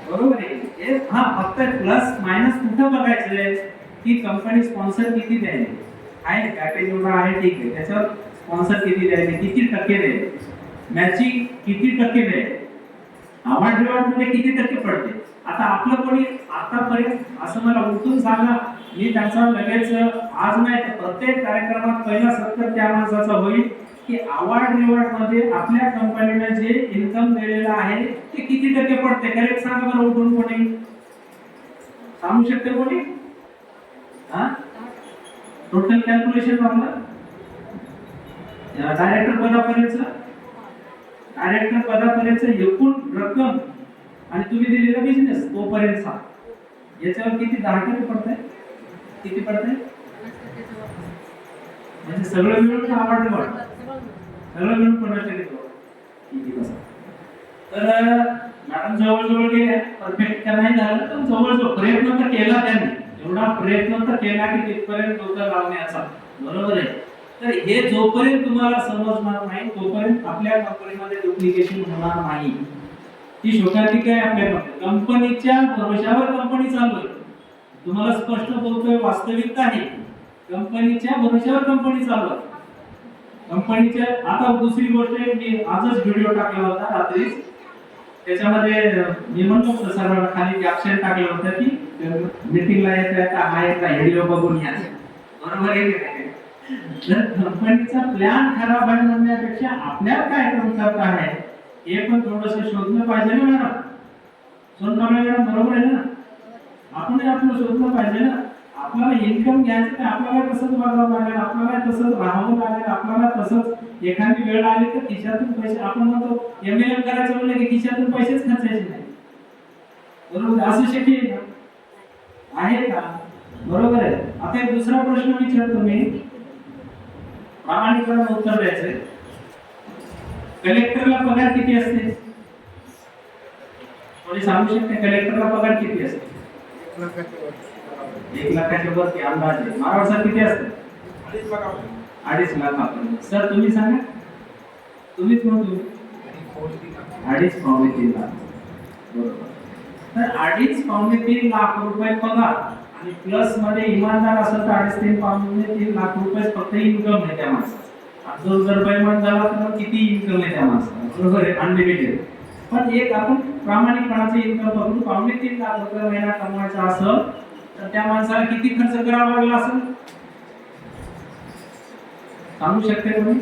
बरोबर आहे. हा फक्त प्लस मायनस कुठं बघायचंय की कंपनी स्पॉन्सर किती द्यायला आहे, पॅकेज एवढा आहे ठीक आहे, त्याच्यावर स्पॉन्सर किती द्यायचे, किती टक्के द्यायचे, मॅचिंग किती टक्के द्यायचे, अवॉर्ड रिवॉर्ड मध्ये किती टक्के पडते. आता आपलं कोणी आतापर्यंत असं मला उठून सांगा, मी त्यांचा लगेच आज नाही तर प्रत्येक कार्यक्रमात पहिला सत्तर त्या माणसाचा होईल की अवॉर्ड रिवॉर्ड मध्ये आपल्या कंपनीने जे इन्कम दिलेलं आहे ते किती टक्के पडते. करेक्ट सांगा बरं उठून कोणी सांगू शकते कोणी? हा टोटल कॅल्क्युलेशन आपलं डायरेक्टर पदापर्यंत एकूण रक्कम आणि तुम्ही दिलेला बिझनेस तोपर्यंत याच्यावर किती 10% पडतंय, किती पडतंय म्हणजे सगळं मिळून आवडलं वाटतं, सगळं मिळून 50% किती कसं. तर मॅडम जवळजवळ गेल्या, परफेक्ट का नाही झालं पण जवळजवळ प्रयत्न तर केला त्यांनी, एवढा प्रयत्न तर केला की तिथपर्यंत डोकं लावण्याचा. बरोबर आहे. तर हे जोपर्यंत तुम्हाला समजणार नाही तोपर्यंत आपल्या कंपनीमध्ये डुप्लिकेशन होणार नाही. ती शोकांतिका आहे आपल्याकडे. कंपनीच्या भरोशावर कंपनी चालू आहे, तुम्हाला स्पष्ट बोलतोय, वास्तविकता आहे. कंपनीच्या भरोशावर कंपनी चालू आहे. कंपनीच्या आता दुसरी गोष्ट आहे, मी आजच व्हिडिओ टाकला होता रात्रीच, त्याच्यामध्ये मी म्हणतो होतो सर्वांना खाली कॅप्शन टाकलं होतं की मीटिंगला येता हा एक व्हिडिओ बघून या. बरोबर आहे की जर कंपनीचा प्लॅन खराब आहे म्हणण्यापेक्षा आपल्याला काय करून करता आहे हे पण थोडंसं शोधलं पाहिजे ना मॅडम. सोनकांबळे मॅडम बरोबर आहे ना, आपण आपलं शोधलं पाहिजे ना. आपल्याला इन्कम घ्यायचं तर आपल्याला तसंच वागावं लागेल, आपल्याला तसंच राहावं लागेल, आपल्याला तसंच एखादी वेळ आली तर खिशातून पैसे, आपण म्हणतो एमएलएम करायचं म्हणलं की खिशातून पैसेच खर्चायचे नाही. बरोबर असं शक्य आहे का? बरोबर आहे. आता एक दुसरा प्रश्न विचारतो मी, प्रामाणिकपणे उत्तर द्यायचंय. कलेक्टरला पगार किती असते? कोणी सांगू शकते कलेक्टरला पगार किती असते? 1 लाखाच्या वरती अंदाजे. महाराष्ट्रात किती असते? 2.5 लाख. सर तुम्ही सांगा, तुम्हीच म्हणतो 2.5-3 लाख. बरोबर. तर 2.5-3 लाख रुपये पगार आणि प्लस मध्ये इमानदार असेल तर 2.5-3 लाख रुपये फक्त इन्कम आहे त्या माणसाचा. जो जर बेईमान झाला तर किती इन्कम आहे त्या माणसाला. बरोबर आहे, अनलिमिटेड. पण एक आपण प्रामाणिकपणाचे इन्कम पकडू, 2.5-3 लाख रुपये महिना कमवायचा असेल तर त्या माणसाला किती खर्च करावा लागला असेल सांगू शकते तुम्ही?